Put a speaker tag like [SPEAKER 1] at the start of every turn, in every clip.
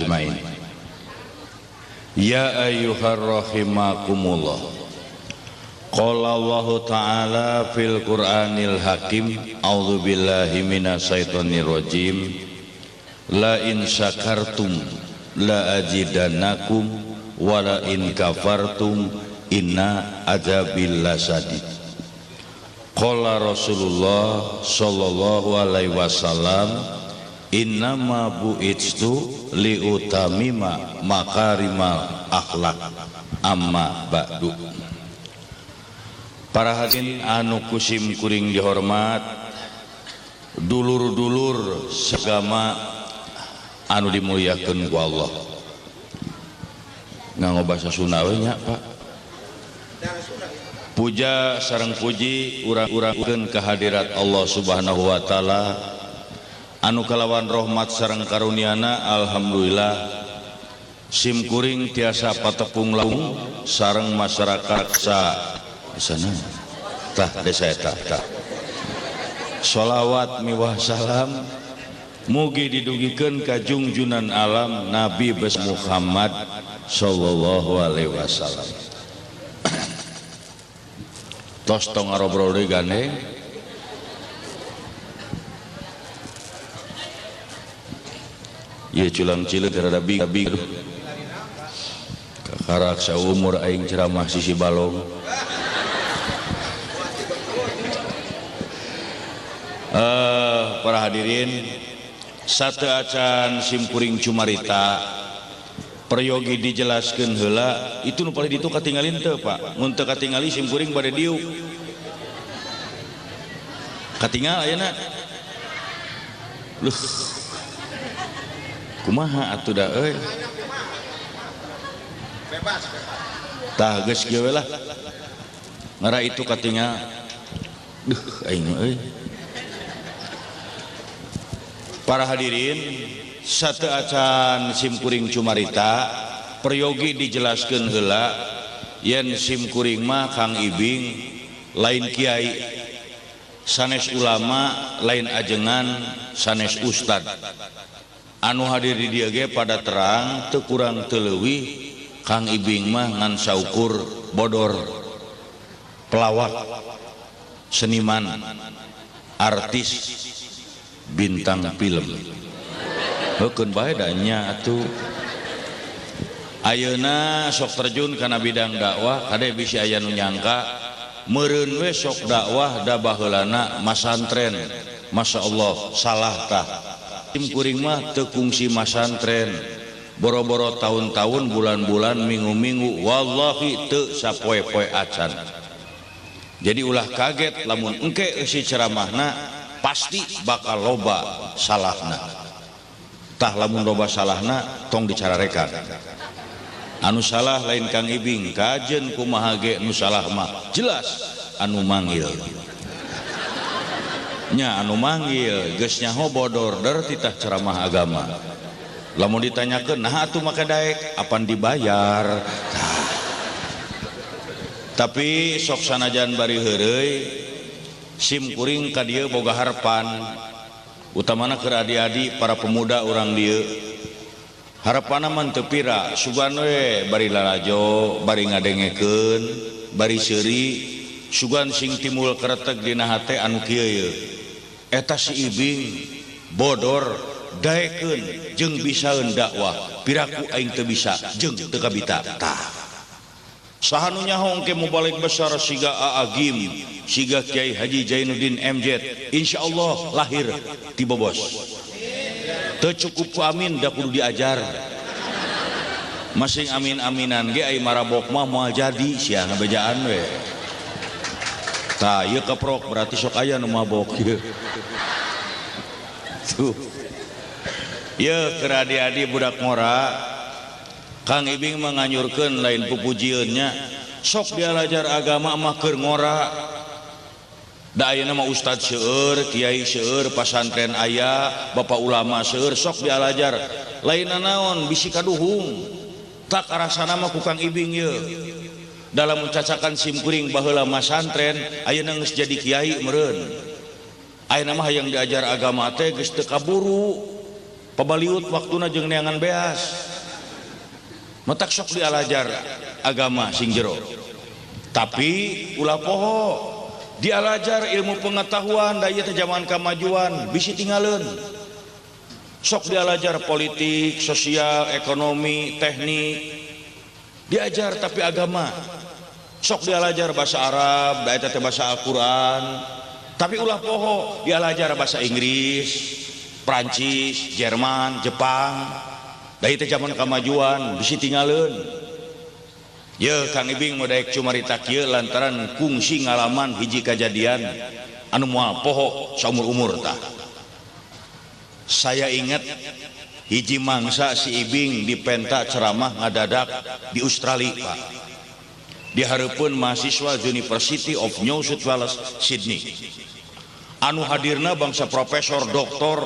[SPEAKER 1] ajmain. Ya ayyuhar rahimakumullah. Qala Allah Ta'ala fil Qur'anil Hakim. A'udzu billahi minasyaitonir rajim. La in syakartum la azidannakum wa la in kafartum inna azabil lasadid. Qala Rasulullah sallallahu alaihi wasallam, innama bu'itstu liutamima makarimal akhlak amma ba'du. Para hadirin anu kusim kuring dihormat, dulur-dulur sagama anu dimuliakeun ku Allah. Nganggo basa Sunda we nya, Pak. Puja sareng puji urang-urangkeun kehadirat Allah Subhanahu wa taala anu kalawan rahmat sareng karuniana alhamdulillah sim kuring tiasa patepung laung sareng masyarakat sa sana tah desa eta tah. Sholawat miwah salam mugi didugikeun ka junjunan alam Nabi besar Muhammad sallallahu alaihi wasallam. Tos tong ngarobrol deui gandeng. Ieu culang cileuk rada bing kakarak saumur aing ceramah sisi balong. Para hadirin, satu acan simkuring cumarita peryogi dijelaskeun heula itu nu paling ditu katinggalin teu Pak. Mun teu katingali simkuring bade diuk katinggal ayeuna luh kumaha atuh da euy bebas tah geus kieu we lah ngara itu katinggal duh aing euy. Para hadirin, satu acan simkuring cumarita peryogi dijelaskeun heula yen simkuring mah Kang Ibing lain kiai, sanes ulama lain ajengan, sanes ustad. Anu hadir di dieu ge pada terang teu kurang teu leuwih Kang Ibing mah ngan saukur bodor, pelawak, seniman, artis, bintang film. Heukeun bae da nya atuh. Ayeuna sok terjun kana bidang dakwah, kade bisi aya nu nyangka meureun we sok dakwah da baheulana masantren. Masyaallah salah tah. Tim kuring mah teu kungsi masantren. Boro-boro tahun-tahun, bulan-bulan, minggu-minggu, wallahi teu sapoe-poe acan. Jadi ulah kaget lamun engke eusi ceramahna pasti bakal loba salahna. Tah lamun loba salahna tong dicararekan. Anu salah lain Kang Ibing, kajen kumaha ge nu salah mah jelas anu manggil. Nya anu manggil geus nyaho bodor der titah ceramah agama. Lamun ditanyakeun nah atuh maka daek apan dibayar. Tapi sok sanajan bari heureuy sim kuring ka dieu boga harapan utamana keur adi-adi para pemuda urang dieu harapanna mah teu pira sugan we bari lalajo bari ngadengekeun bari seuri sugan sing timbul kareteg dina hate anu kieu ye eta si Ibing bodor daekeun jeung bisaeun dakwah piraku aing teu bisa jeung teu kabita tah. Sahanu nyaho engke mubalik besar siga Aagim, siga Kiai Haji Jainuddin MZ, insyaallah lahir ti bobos. Teu cukup ku amin da kudu diajar. Masing amin-aminan ge ai marabok mah moal jadi sia ngabejaan we. Tah ieu keprok berarti sok aya nu mabok ieu. Tuh. Ieu keur adi-adi budak ngora Kang Ibing menganyurkeun lain pupujieunnya sok dialajar agama mah keur ngora. Da ayeuna mah ustad seueur, kiai seueur, pasantren aya, bapak ulama seueur sok dialajar. Lainna naon bisi kaduhung. Tak arasana mah ku Kang Ibing ye. Dalam mencacakan simkuring baheula masantren ayeuna geus jadi kiai meureun. Ayeuna mah hayang diajar agama teh geus teu kaburu. pabaliut waktuna jeung neangan beas matak sok dialajar agama sing jero tapi ulah poho dialajar ilmu pengetahuan daya teh zaman kemajuan bisi tinggalin sok dialajar politik sosial ekonomi teknik diajar tapi agama sok dialajar bahasa Arab daya teh bahasa Al-Quran tapi ulah poho dialajar bahasa Inggris Prancis, Jerman, Jepang daya teh zaman kemajuan bisi tinggalin. Ya Kang Ibing modaek cumarita kieu lantaran kungsi ngalaman hiji kejadian anu moal poho saumur umur tah. Saya ingat hiji mangsa si Ibing dipenta ceramah ngadadak di Australia Pak. Di hareupeun mahasiswa University of New South Wales Sydney. Anu hadirna bangsa profesor, doktor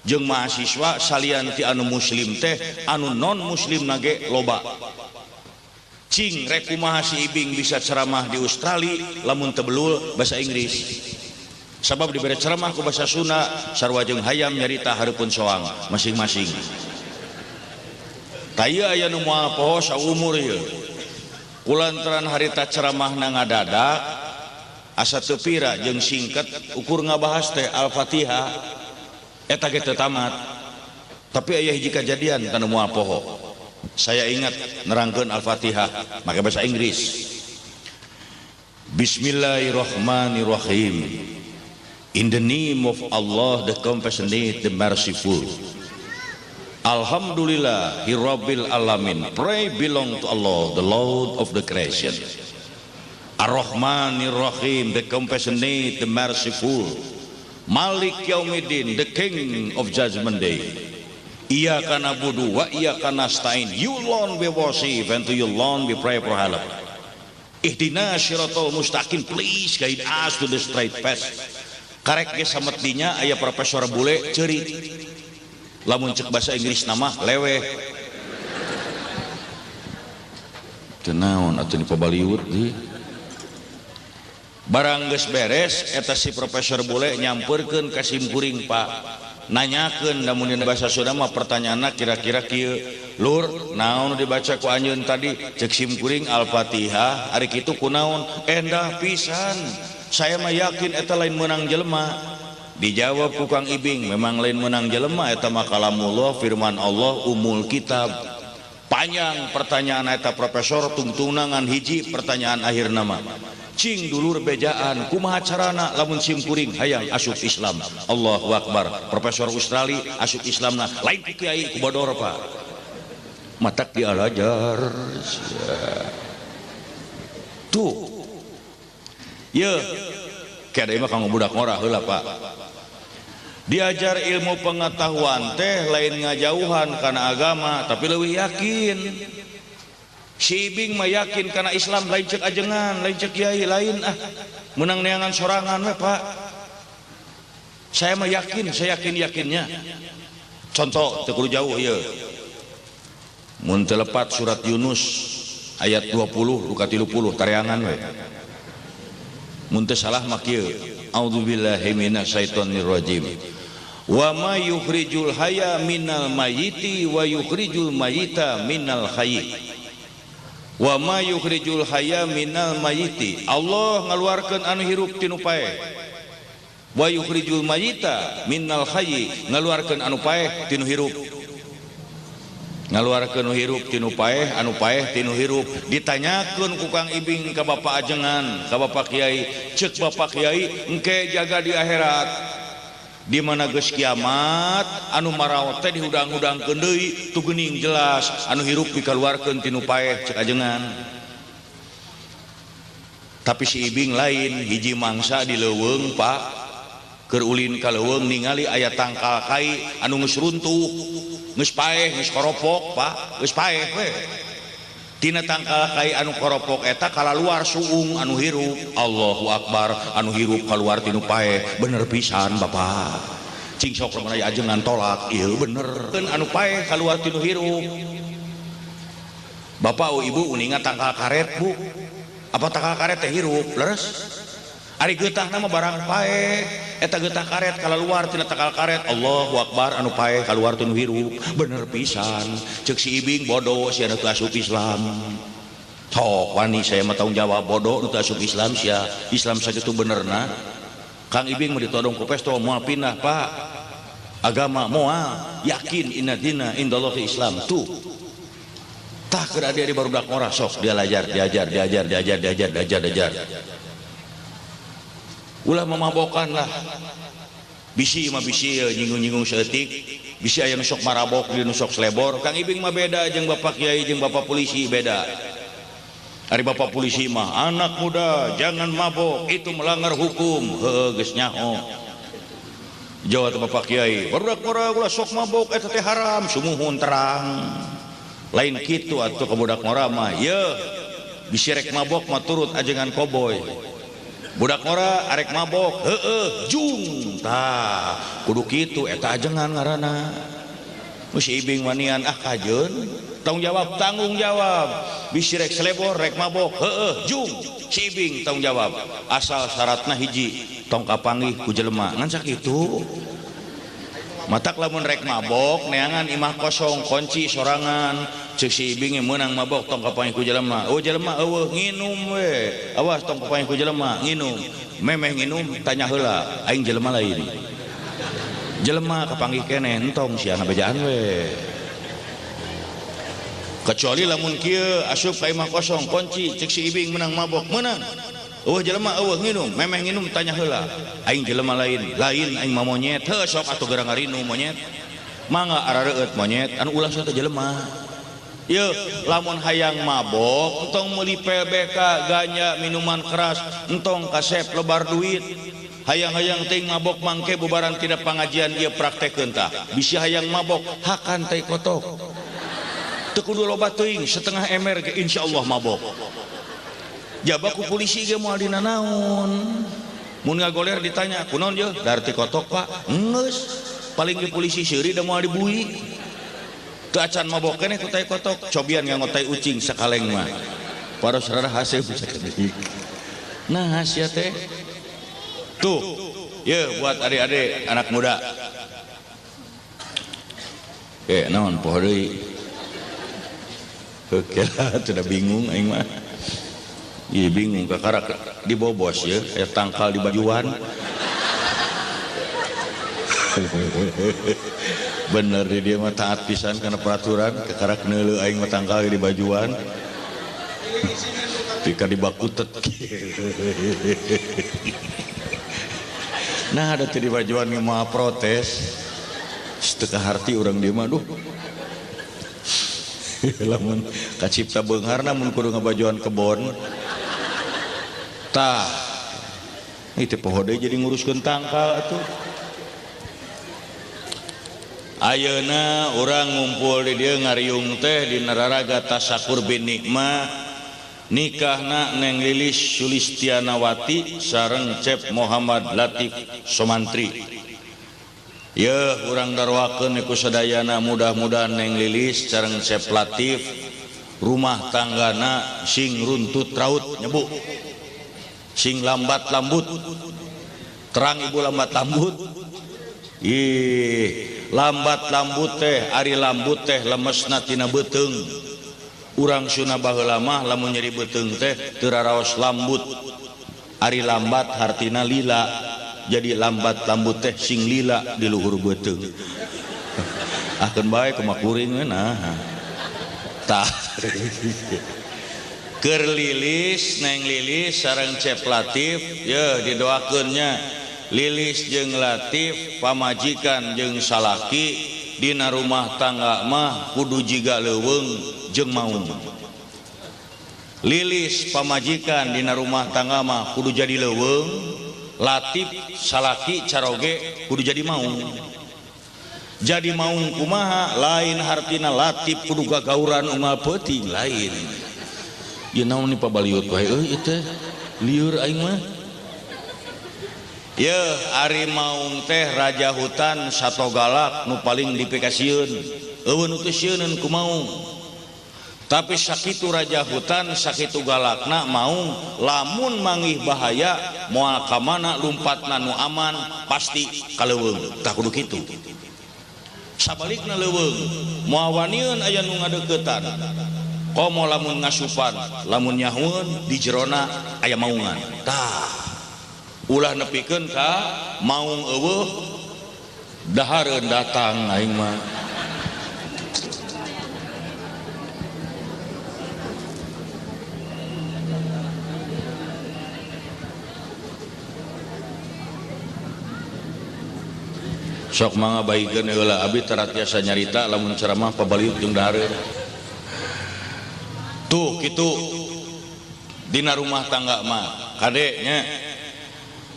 [SPEAKER 1] jeung mahasiswa salian ti anu muslim teh anu non muslim nage loba. Cing rek kumaha si Ibing bisa ceramah di Australia lamun teu belul bahasa Inggris sabab dibere ceramah ku bahasa Sunda sarua jeung hayam nyarita hareupeun soang masing-masing taya aya nu moal poho saumur ieu kulantaran harita ceramahna ngadadak asa teu pira jeung singket ukur ngabahas teh Al-Fatihah eta ge teu tamat tapi aya hiji kejadian tanu moal poho. Saya ingat nerangkeun Al-Fatihah make bahasa Inggris. Bismillahirrahmanirrahim. In the name of Allah, the compassionate, the merciful. Alhamdulillahirabbil alamin. Praise belong to Allah, the Lord of the creation. Ar-Rahmanir-Rahim, the compassionate, the merciful. Malik Yaumiddin, the King of Judgment Day. Iyyaka na'budu wa iyyaka nasta'in. You alone we worship and to you alone we pray for help. Ihdinas siratal mustaqim, please guide us to the straight path. Karek ge sametdinya aya profesor bule ceuri. Lamun cek bahasa Inggris nama lewe. Teu naon atuh dipabaliut di. Barang geus beres eta si profesor bule nyampeurkeun ka sim kuring Pak. Nanyakeun lamun dina bahasa Sunda mah pertanyaanna kira-kira kieu lur naon dibaca ku anjeun tadi cek sim kuring Al-Fatihah ari kitu kunaon endah pisan saya mah yakin eta lain menang jelema dijawab ku Kang Ibing memang lain menang jelema eta mah kalamullah firman Allah umul kitab panjang pertanyaan eta profesor tungtungna ngan hiji pertanyaan akhirna mah cing dulur bejaan kumaha carana lamun sim kuring hayang asup Islam Allahu Akbar profesor Australia asup Islamna lain ku kiai ku bodor Pak matak dialajar tuh ye kade mah kanggo budak ngorah heula Pak diajar ilmu pengetahuan teh lain ngajauhan kana agama tapi leuwih yakin. Si Ibing mah yakin karena Islam lain cek ajengan, lain cek kiai lain menang neangan sorangan we Pak. Saya mah yakin, saya yakinnya. Contoh teu kudu jauh ieu. Mun teu lepat surat Yunus ayat 20 duka 30 tareangan we. Mun teu salah mah kieu. A'udzubillahi minasyaitonir rajim. Wa ma yukhrijul hayya minal mayyiti wa yukhrijul mayyita minal hayyi. Wa ma yukhrijul hayya minal mayyiti Allah ngaluarkeun anu hirup tinu paeh wa yukhrijul mayyita minal hayyi ngaluarkeun anu paeh tinu hirup ngaluarkeun anu hirup tinu paeh anu paeh tinu hirup ditanyakeun ku Kang Ibing ka Bapak ajengan ka Bapak Kiai ceuk Bapak Kiai engke jaga di akhirat di mana geus kiamat anu maraot teh dihudang-hudangkeun deui tu geuning jelas anu hirup dikaluarkeun tinu paeh cek ajengan tapi si Ibing lain hiji mangsa di leuweung Pak keur ulin ka leuweung ningali aya tangkal kai anu geus runtuh geus paeh geus koropok Pak geus paeh we tina tangkal kai anu koropok eta kalaluar suung anu hirup Allahu Akbar anu hirup kaluar tinu paeh bener pisan Bapak cing sok ramana ajengan tolak ieu bener anu paeh kaluar tinu hirup Bapak o Ibu uningat tangkal karet Bu apa tangkal karet teh hirup leres Ari getah nama barang pae eta getah karet kalau luar tina takal karet Allahu Akbar anu pae keluar tunu hirup bener pisan cek si Ibing bodoh si anu asup Islam sok wani saya mah tanggung jawab bodoh nu asup Islam sia Islam saja tu benerna Kang Ibing mau ditodong ku pesto moal pindah Pak agama moal yakin inna dina indallahi Islam tuh tah keur dia di barudak ora sok dia diajar ulah memabokan lah bisi mah bisi nyinggung-nyinggung seetik bisi aya nu sok marabok di nu sok selebor Kang Ibing mah beda jeung Bapak Kiai jeung Bapak polisi beda ari Bapak polisi mah anak muda jangan mabok itu melanggar hukum heuh geus nyaho jawab Bapak Kiai barudak mora ulah sok mabok eta teh haram sumuhun terang lain kitu atuh ka budak mora mah yeuh bisi rek mabok mah turut ajengan koboy budak mora arek mabok jung tah kudu kitu eta ajengan ngaranna si Ibing wanian kajeun tanggung jawab bisi rek selebor rek mabok jung si Ibing tanggung jawab asal syaratna hiji tong kapanggih ku jelema ngan sakitu matak lamun rek mabok neangan imah kosong kunci sorangan cek si Ibing menang mabok tong kapanggih ku jelema oh jelema eueuh nginum we awas tong kapanggih ku jelema nginum memeh nginum tanya heula aing jelema lain jelema kapanggih keneh entong siana bejaan we kecuali lamun kieu asup ka imah kosong kunci cek si Ibing menang mabok menang eueuh jelema eueuh nginum memeh nginum tanya heula aing jelema lain aing mah monyet heuh sok atuh geurang ngarinu monyet mangga arareut monyet anu ulah teh jelema yeuh lamun hayang mabok entong meuli PBK ganja minuman keras entong kasep lebar duit hayang-hayang teuing mabok mangke bubaran tidak pangajian ieu praktekeun tah bisi hayang mabok hakan teh kotok teu kudu loba teuing setengah emer ge insyaallah mabok jaba ku polisi ge moal dina naon mun ngagoler ditanya kunaon yeuh darti kotok Pak geus paling ge polisi seuri da moal dibui teu acan mabok keneh ku tai kotok cobian ngangotai ucing sakaleng mah paros rarah hasil bisa kedik nah sia teh tuh yeuh buat adik-adik anak muda naon poho deui kira sudah bingung aing mah iya bingung kakarak dibobos ya tangkal di bajuan bener dia mah taat pisan karena peraturan kakarak neuleuh aing mah tangkal di bajuan pika dibakutet nah ada di bajuan yang mau protes setengah harti orang dia mah duh lamun kacipta beungharna mun kudu ngabajuan kebon tah itu poho deui jadi nguruskeun tangkal atuh ayeuna urang ngumpul di dieu ngariung teh di Nararaga Tasakur bin Nikmah nikahna Neng Lilis Sulistianawati sareng Cep Muhammad Latif Somantri yeuh urang darwakeun ku sadayana mudah-mudahan Neng Lilis sareng Cep Latif rumah tanggana sing runtut raut nyebu sing lambat lambut terang ibu lambat lambut lambat lambut teh ari lambut teh lemesna tina beuteung urang suna baheula mah lamun nyeri beuteung teh teu raraos lambut ari lambat hartina lila jadi lambat lambut teh sing lila di luhur beuteung ahkeun bae kumaha kuring nah tah keur Lilis Neng Lilis sareng Cep Latif yeuh didoakeunnya Lilis jeung Latif pamajikan jeung salaki dina rumah tangga mah kudu jiga leuweung jeung maung Lilis pamajikan dina rumah tangga mah kudu jadi leuweung Latif salaki caroge kudu jadi maung kumaha lain hartina Latif kudu gagauran unggal peuting lain ieu naon ni pabaliut wae euy teh lieur aing mah yeuh ari maung teh raja hutan sato galak nu paling dipikasieun eueun nu teu sieunun ku maung Tapi sakitu raja hutan sakitu galakna mau lamun mangih bahaya moal ka mana lumpatna nu aman pasti kaleuweung tah kudu kitu. Sabalikna leuweung moal waniun aya nu ngadeuketan komo lamun ngasupan lamun nyahueun di jerona aya maungan tah ulah nepikeun ka maung eueuh dahareun datang aing mah. Sok mangga baikeun heula abdi tara tiasa nyarita lamun ceramah pabaliut jeung dahareun. Tuh kitu dina rumah tangga mah kade nya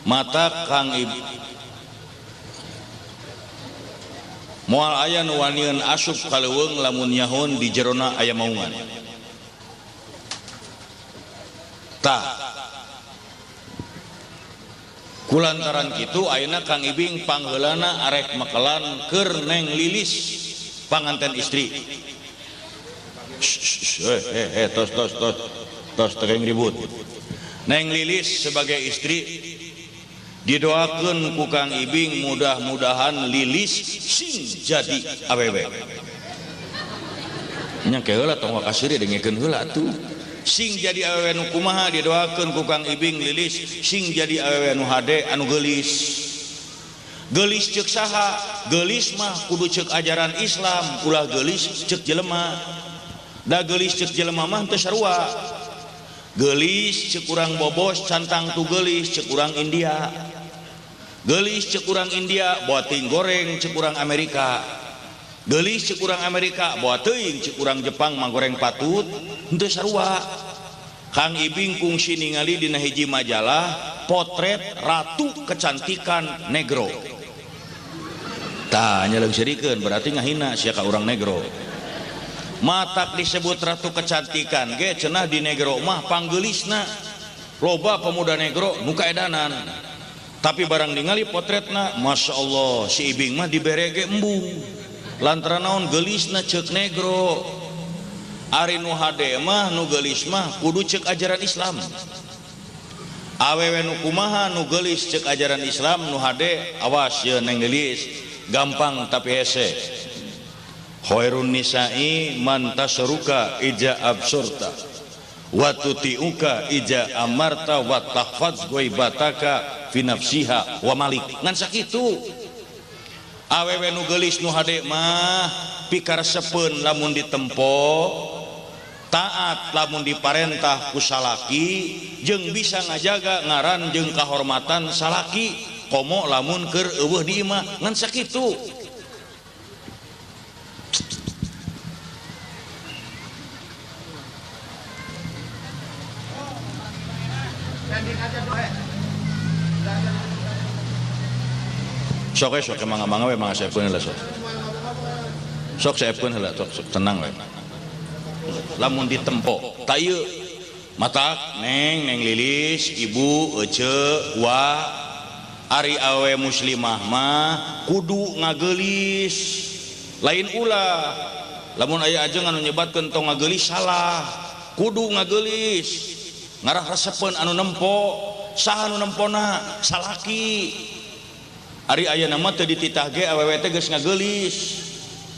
[SPEAKER 1] mata Kang Ibu moal aya nu waniun asup kaleuweung lamun nyahun di jerona aya maungan tah kulantaran kitu ayeuna Kang Ibing pangheulana arek makelan keur Neng Lilis panganten istri. Tos teuing ribut. Neng Lilis sebagai istri didoakeun ku Kang Ibing mudah-mudahan Lilis sing jadi awewe. Nya keula tong kasiri dengekeun heula atuh. Sing jadi awewe nu kumaha didoakeun ku Kang Ibing Lilis sing jadi awewe nu hade anu geulis. Geulis ceuk saha? Geulis mah kudu ceuk ajaran Islam, ulah geulis ceuk jelema. Da geulis ceuk jelema mah teu sarua. Geulis ceuk urang bobos cantang tu geulis ceuk urang India. Geulis ceuk urang India bawa ting goreng ceuk urang Amerika. Geulis ceuk urang Amerika bawa teuing ceuk urang Jepang manggoreng patut henteu sarua. Kang Ibing kungsi ningali dina hiji majalah potret ratu kecantikan negro. Tah nya leung sirikeun berarti ngahina sia ka urang negro. Matak disebut ratu kecantikan ge cenah di negro mah panggeulisna loba pemuda negro nu kaedanan. Tapi barang ningali potretna Masya Allah si Ibing mah dibere ge embung lantaran naon geulisna ceuk negro. Ari nu hade mah nu geulis mah kudu ceuk ajaran Islam. Awewe nu kumaha nu geulis ceuk ajaran Islam nu hade awas ye Neng Lilis gampang tapi hese. Khairun nisa'i man tasruka ija absurta wa tuti'uka ija amarta wa tahfaz ghaibataka fi nafsiha wa malik. Ngan sakitu awewe nu geulis nu hade mah pikaresepeun lamun ditempo taat lamun diparentah ku salaki jeung bisa ngajaga ngaran jeung kahormatan salaki komo lamun keur eueuh di imah ngan sakitu. Sok mangga we mangga saepkeun heula sok saepkeun heula sok tenang we lamun ditempo ta ieu matak Neng Lilis ibu ece wa ari awe muslimah mah kudu ngageulis lain ulah lamun aya ajeung anu nyebatkeun tong ngageulis salah kudu ngageulis ngarah resepeun anu nempo saha anu nempona salaki. Ari ayeuna mah teu dititah ge awewe teh geus ngageulis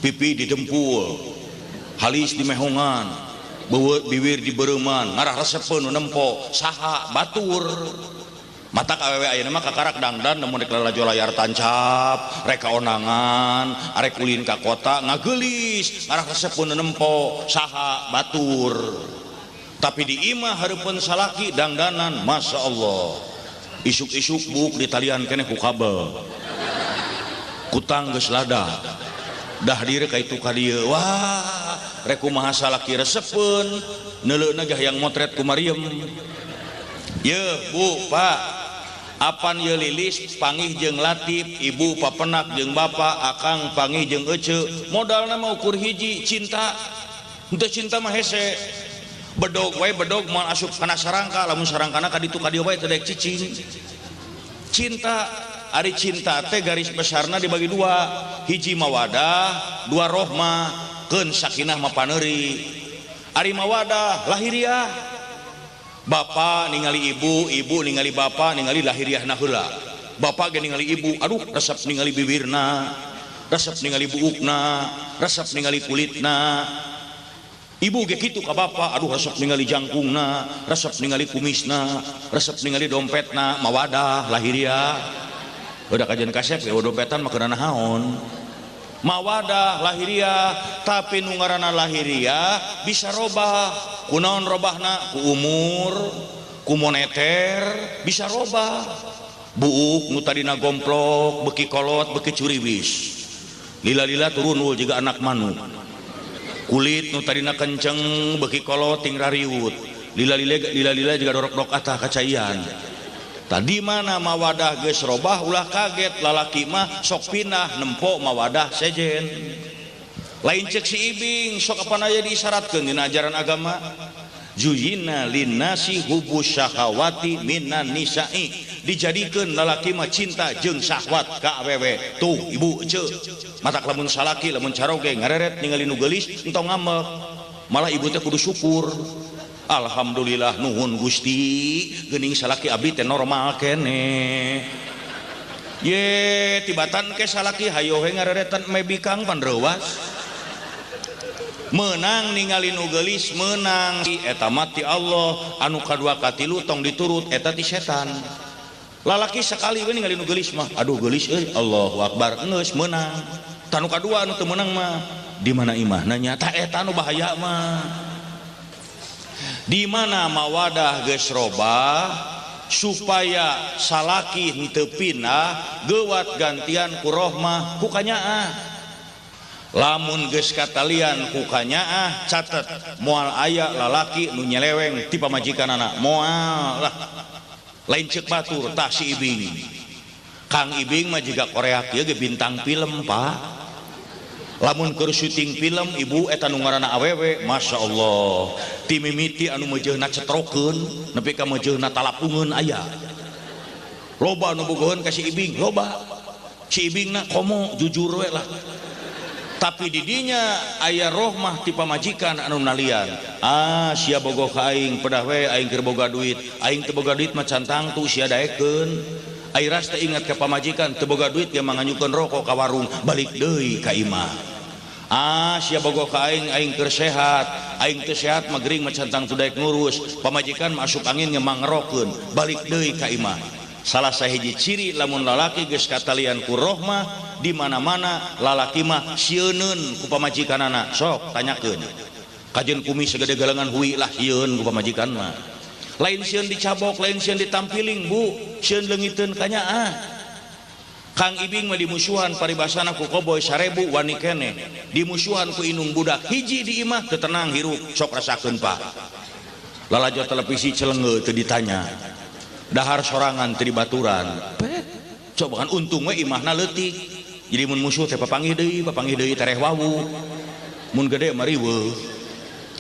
[SPEAKER 1] pipi didempul halis dimehongan beuweut bibir dibeureman ngarah resepeun nu nempo saha batur. Matak awewe ayeuna mah kakarak dangdan namun rek lalajo layar tancap rek kaonangan arek ulin ka kota ngageulis ngarah resepeun nu nempo saha batur. Tapi di imah hareupeun salaki dangdanan Masya Allah isuk-isuk buk ditalian keneh ku kabel kutang geus lada dah diri ka itu ka dieu wah rek kumaha salaki resepeun neuleuna gah yang motret ku Maryam. Ye Bu Pak apan ye Lilis pangih jeung Latif ibu papenak jeung bapa akang pangih jeung ece modalna mah ukur hiji cinta henteu cinta mah hese bedog wae bedog moal asup kana sarangka lamun sarangkana ka ditu ka dieu wae teu daek cicing. Cinta ari cinta teh garis besarna dibagi dua hiji mawadah dua rohmah keun sakinah mapaneuri. Ari mawadah lahiriah, bapak ningali ibu, ibu ningali bapak, ningali lahiriahna heula. Bapak ge ningali ibu, aduh resep ningali bibirna, resep ningali buukna, resep ningali kulitna. Ibu ge kitu ka bapak, aduh resep ningali jangkungna, resep ningali kumisna, resep ningali dompetna. Mawadah lahiriah. Udah kajian kasep ya dompetan mah keunana naon. Mawadah lahiriah, tapi nu ngaranna lahiriah bisa robah. Kunaon robahna? Ku umur, ku moneter, bisa robah. Buuk nu tadina gomplok, beki kolot, beki curiwis. Lila-lila turun juga anak manu. Kulit nu tadina kenceng, beki kolot ting rariut. Lila-lila juga dorok-dorok atah kacaian. Tadi mana mawadah geus robah ulah kaget lalaki mah sok pindah nempo mawadah sejen. Lain cek si ibing sok apa aya diisyaratkeun dina ajaran agama. Zuyina linnasi hubus syahawati minan nisa'i, dijadikeun lalaki mah cinta jeung syahwat ka awewe. Tuh ibu ceu matak lamun salaki lamun caroge ngareret ningali nu geulis entong ngambek, malah ibu teh kudu syukur. Alhamdulillah nuhun Gusti geuning salaki abdi teh normal kene. Ye tibatan ke salaki hayo we ngareretan mebikang panreuwas. Menang ningali nu geulis menang eta mati Allah, anu kadua katilu tong diturut eta ti setan. Lalaki sekali we ningali nu geulis mah aduh geulis euy Allahu Akbar geus menang. Tanu kadua anu teu menang mah di mana imahna nya ta eta nu bahaya mah. Di mana mawadah geus robah supaya salaki henteu pindah geuwat gantian ku rohmah ku kanyaah. Lamun geus katalian ku kanyaah catet moal aya lalaki nu nyeleweng ti pamajikanana moal lah. Lain ceuk batur tah si ibing. Kang Ibing mah jiga Korea kieu ge bintang film Pak. Lamun keur syuting film ibu eta nu ngaranna awewe Masya Allah ti mimiti anu meujeuhna cetrokeun nepi ka meujeuhna talapungeun aya. Loba anu bogoheun ka si Ibing loba. Si Ibingna komo jujur we lah. Tapi di dinya aya rohmah ti pamajikan anu nalian. Sia bogoh ka aing pedah we aing keur boga duit. Aing teu boga duit mah cantang tu sia daekeun. Aing ras teh ingat ke pamajikan teu boga duit ge manganyukeun rokok ka warung balik deui ka imah. Sia bogoh ka aing keur sehat. Aing teu sehat mah gering mah cantang tu daek ngurus. Pamajikan masuk angin ge mangerokeun balik deui ka imah. Salah sahiji ciri lamun lalaki geus katalian ku rohmah di mana-mana lalaki mah sieuneun ku pamajikanana. Sok tanyakeun. Kajeun kumis segede galengan hui lah sieun ku pamajikan mah. Lain sieun dicabok, lain sieun ditampiling bu, sieun leungiteun kanyaah. Kang Ibing mah dimusuhan paribasana ku koboy 1000 wani kene. Dimusuhan ku inung budak hiji di imah teu tenang hirup sok rasakeun Pak. Lalajo televisi celenge teu ditanya. Dahar sorangan teu dibaturan. Coba kan untung we imahna leutik. Jadi mun musuh teh papanggih deui tareh wawu. Mun gede mah riweuh.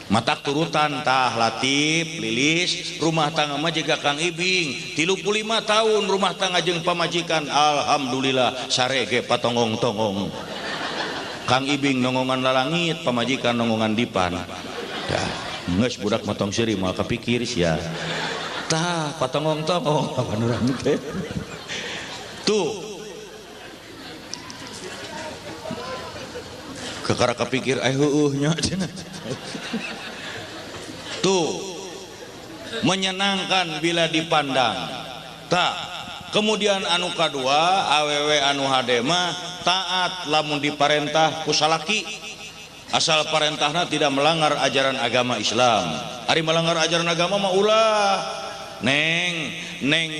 [SPEAKER 1] Matak turutan tah Latif Lilis rumah tangga mah jiga Kang Ibing 35 tahun rumah tangga jeung pamajikan alhamdulillah sarege patongong-tongong. Kang Ibing nongongan lalangit pamajikan nongongan dipan. Dah geus budak motong seuri moal kapikir sia. Tah patongong-tongong apa urang teh. Tuh kekara kapikir heueuh nya cenah. Tuh menyenangkan bila dipandang. Tak. Kemudian anu kadua awewe anu hade mah taat lamun diparentah ku salaki asal parentahna tidak melanggar ajaran agama Islam. Ari melanggar ajaran agama mah ulah neng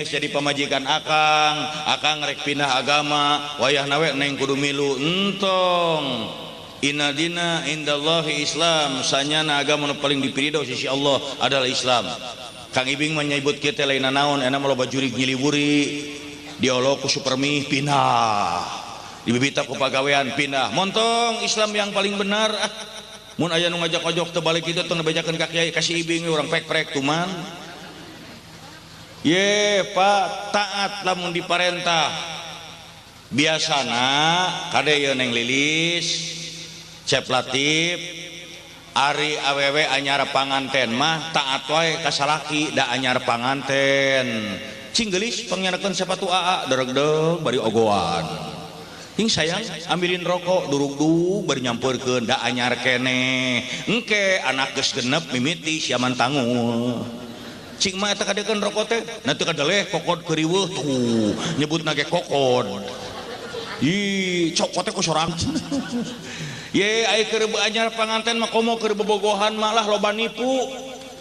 [SPEAKER 1] geus jadi pamajikan akang rek pindah agama wayahna we neng kudu milu entong. Inna dina indallahi Islam, sanyana agama nu paling dipirido sisi Allah adalah Islam. Kang Ibing menyebut kita lain naon enak loba jurig nyiliwuri diolok ku supermi pindah dibibita ku pagawean pindah montong Islam yang paling benar. Mun aya nu ngajak ojok teu balik kitu tong bejakeun ka kiai kasih Ibing urang pek-pek tuman. Ye Pak taat lamun diparentah biasana kade ye Neng Lilis Cep Latif Ari awewe anyar panganten mah taat wae ka salaki da anyar panganten cing geulis pangyarakeun sepatu AA dereg-deg bari ogoan hing sayang ambilin rokok durug-dug bari nyampeurkeun da anyar keneh engke anak geus genep mimiti siaman tangul cing mah eta kadekeun rokok teh na teu kadeleh kokod keuriweuh tuh nyebutna ge kokod ih cokot teh ku sorang ye ai keur anyar panganten mah komo keur bobogohan malah loba nipu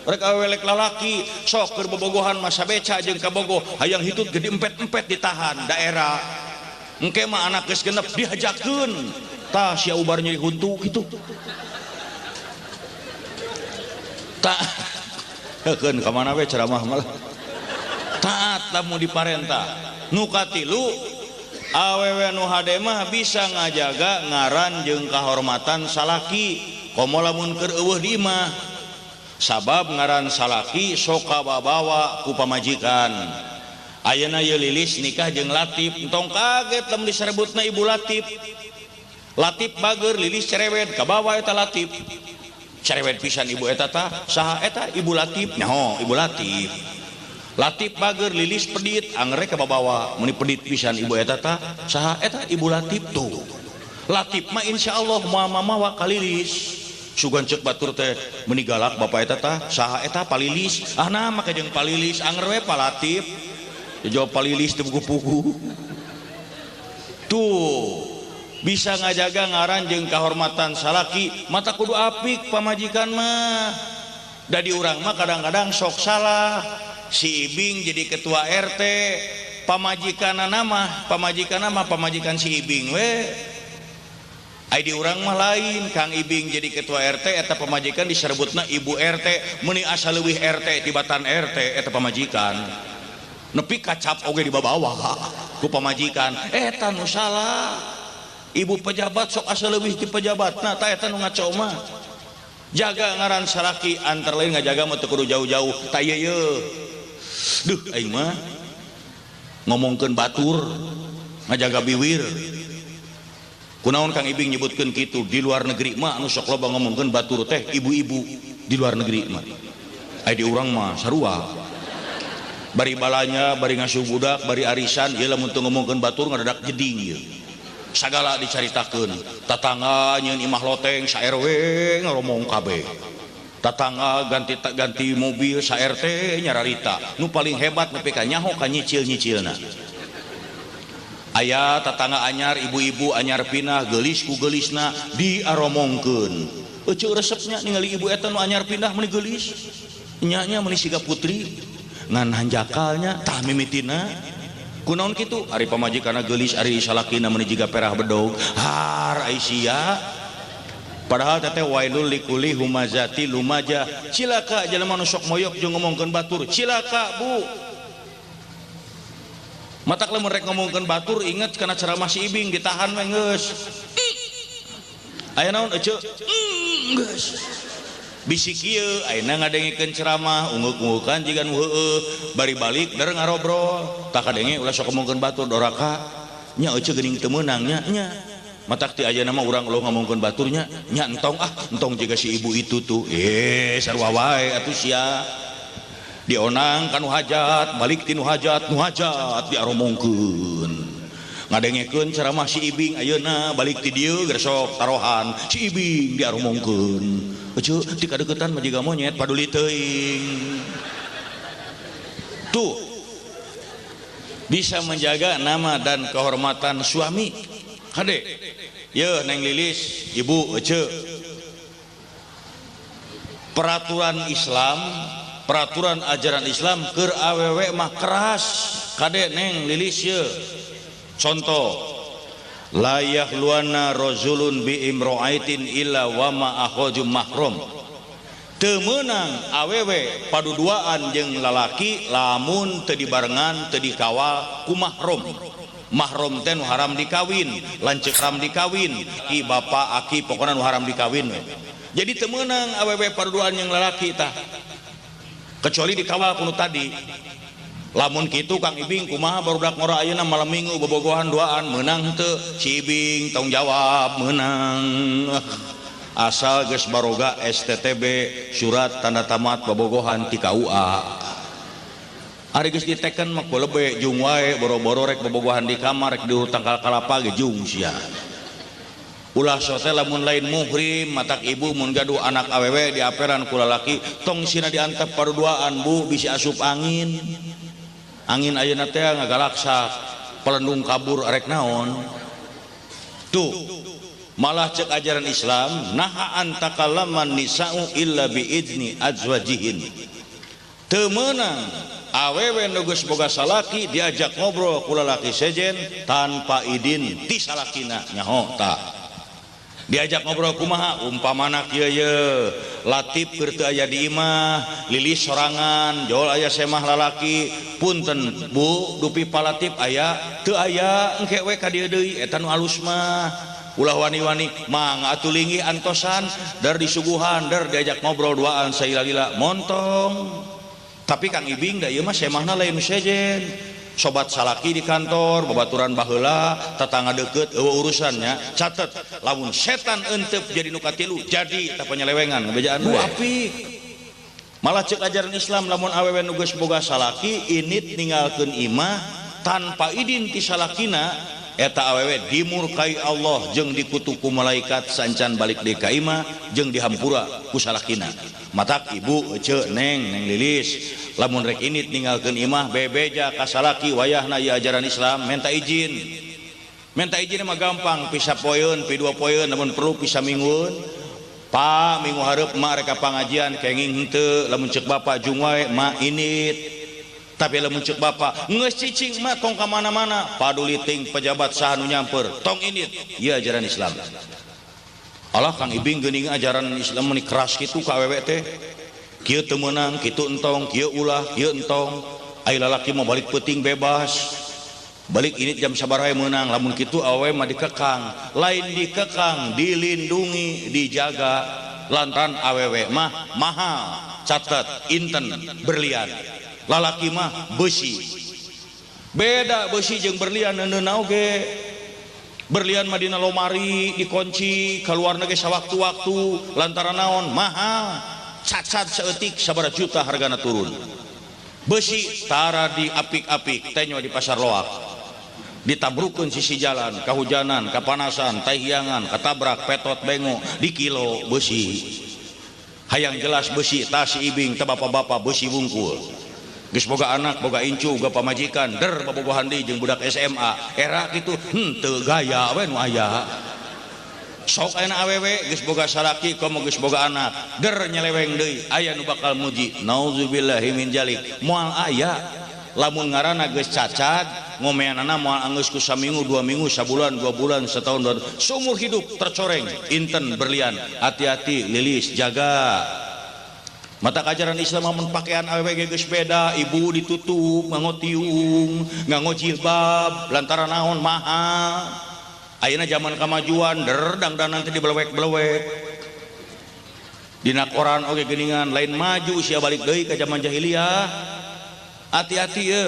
[SPEAKER 1] rek awelek lalaki sok keur bobogohan mah sabeca jeung kabogoh hayang hitut gede empet-empet ditahan daerah engke mah anak geus genep dihajakeun tah sia ubar nyeri huntu kitu tah heukeun ka mana we ceramah malah taat lamun diparentah nu katilu awewe nu hade mah bisa ngajaga ngaran jeung kahormatan salaki komo lamun keur eueuh di imah sabab ngaran salaki sok kabawa ku pamajikan ayeuna ye lilis nikah jeung Latif entong kaget lamun disarebutna ibu Latif Latif bager lilis cerewet kabawa eta Latif cerewet pisan ibu eta tah saha eta ibu Latif nyaho ibu Latif Latif bager lilis pedit anggrek ke babawa meni pedit pisan ibu eta tah saha eta ibu Latif tuh Latif mah insyaallah moal mamawa ka lilis sugan ceuk batur teh meni galak bapak eta tah saha eta palilis ahna make jeung palilis anger we pa Latif jawab palilis teu pugu-pugu tuh bisa ngajaga ngaran jeung kahormatan salaki mata kudu apik pamajikan mah da di urang mah kadang-kadang sok salah si Ibing jadi ketua RT pamajikan si Ibing we ai di urang mah lain Kang Ibing jadi ketua RT eta pamajikan diserebutna ibu RT meuni asa leuwih RT tibatan RT eta pamajikan nepi kacap oge dibabawa ku pamajikan eta nu salah ibu pejabat sok asa leuwih ti pejabatna tah eta nu ngaco mah jaga ngaran salaki antara lain ngajaga mah teu kudu jauh-jauh tah ieu duh aing mah ngomongkeun batur ngajaga biwir kunaon Kang Ibing nyebutkeun kitu di luar negeri mah anu sok loba ngomongkeun batur teh ibu-ibu di luar negeri mah ai di urang mah sarua bari balanya bari ngasuh budak bari arisan ieu lamun teu ngomongkeun batur ngadadak jeding ieu sagala dicaritakeun tatangga nyeun imah loteng sa RW ngomong kabeh tatangga ganti mobil sa RT nyararita nu paling hebat nepi ka nyaho ka nyicil-nyicilna aya tatangga anyar ibu-ibu anyar pindah geulis ku geulisna diaromongkeun euceuk resepnya ningali ibu eta nu anyar pindah meuni geulis nya nya meuni siga putri ngan hanjakalnya tah mimitina kunaon kitu ari pamajikanna geulis ari salakina meuni jiga perah bedog har Aisyah padahal teteh wailul likuli humazati lumaja cilaka jelema nu sok moyok jeung ngomongkeun batur cilaka bu matak lamun rek ngomongkeun batur inget kana ceramah si Ibing ditahan we geus aya naon ece geus bisik ieu ayeuna ngadengikeun ceramah unguk-ungukan jiga nu heueuh bari balik der ngarobrol tak kadenge ulah sok ngomongkeun batur doraka nya ece geuning teu meunang nya matak ti ayeuna mah urang ulah ngomongkeun baturnya nya entong jiga si ibu itu tuh sarua wae atuh sia dionang kanu hajat balik ti nu hajat diaromongkeun ngadengekeun ceramah si Ibing ayeuna balik ti dieu geus sok tarohan si Ibing diaromongkeun ece ti kadeuketan mah jiga monyet paduli teuing tuh bisa menjaga nama dan kehormatan suami hade ye Neng Lilis ibu ece peraturan Islam peraturan ajaran Islam keur awewe mah keras kade Neng Lilis ye contoh la yahluana rajulun bi imra'atin illa wa ma akhajum mahram teu meunang awewe paduduaan jeung lalaki lamun teu dibarengan teu dikawal ku mahram mahram teh nu haram dikawin lanceuk haram dikawin ki bapa aki pokona nu haram dikawin we jadi teu meunang awewe paduduaan jeung lalaki tah kecuali dikawal kuno tadi lamun kitu Kang Ibing kumaha barudak ngora ayeuna malam minggu bobogohan duaan meunang teu si Ibing tanggung jawab meunang asal geus baroga STTB surat tanda tamat bobogohan ti KUA ari geus diteken mah kulebe jung wae boro-boro rek bobogohan di kamar rek diurut tangkal kalapa ge jung sia ulah sote lamun lain muhrim matak ibu mun gaduh anak awewe diaperan ku lalaki tong sina diantep paruduaan bu bisi asup angin ayeuna teh ngagalaksak pelendung kabur arek naon tuh malah cek ajaran Islam naha antakallaman nisa'u illa biidzni azwajihin teu meunang awewe nu geus boga salaki diajak ngobrol ku lalaki sejen tanpa idin ti salakina nyaho tah diajak ngobrol kumaha umpamana kieu ye Latif keur teu aya di imah Lilis sorangan jol aya semah lalaki punten Bu dupi Palatif aya teu aya engke we ka dieu deui eta nu alus mah ulah wani-wani mangga atuh linggih antosan dar disuguhan dar diajak ngobrol duaan sailila montong tapi Kang Ibing da ieu mah semahna lain sejen sobat salaki di kantor babaturan baheula tetangga deket urusannya catet lamun setan entep jadi nu katilu jadi teu penyelewengan ngabejaan we apik malah cek ajaran Islam lamun awewe nu geus boga salaki init ninggalkeun imah tanpa idin ti salakina eta awewe dimurkai Allah jeung dikutuk ku malaikat sancan balik deui ka imah jeung dihampura ku salakina matak ibu ece neng Lilis lamun rek init ninggalkeun imah bebeja ka salaki wayahna ieu ajaran Islam minta izin mah gampang pisa poeun pi 2 poeun namun perlu pisa minggueun pa minggu hareup mak rek ka pangajian kenging henteu lamun ceuk bapa jung wae mak init tapi lamun ceuk bapa geus cicing mah tong ka mana-mana paduli ting pejabat saha nu nyamper tong init ieu ajaran Islam Allah Kang Ibing geuning ajaran Islam meni keras kitu ka awewe teh kieu teu meunang kitu entong kieu ulah kieu entong ai lalaki mah balik peuting bebas balik init jam sabaraha meunang lamun kitu awewe mah dikekang lain dikekang dilindungi dijaga lantaran awewe mah mahal catat inten berlian lalaki mah besi beda besi jeung berlian neuneuna oge berlian mah dina lomari dikunci keluar negeri sawaktu-waktu lantaran naon mahal cacat seeutik sabaraha juta hargana turun besi tara di apik-apik teh nyawa di pasar loak ditabrukeun sisi jalan kahujanan kapanasan tahiangan katabrak petot bengo di kilo besi hayang jelas besi tas ibing teh bapak-bapak besi wungkul geus boga anak boga incu boga pamajikan der babogohan deui jeung budak SMA era kitu henteu gaya we nu aya sok ayeuna awewe geus boga salaki komo geus boga anak der nyeleweng deui aya nu bakal muji nauzubillahi min jalik moal aya lamun ngaranna geus cacat ngomeanana moal anggeus ku saminggu 2 minggu sabulan 2 bulan setahun 2 tahun seumur hidup tercoreng inten berlian hati-hati Lilis jaga mata ajaran Islam mun pakaian awewe geus beda ibu ditutup nganggo tiung nganggo jilbab lantaran naon mahal ayeuna zaman kamajuan derdang-dang nanti dibelewek-belewek dina koran oge geuningan lain maju sia balik deui ka zaman jahiliyah hati-hati ye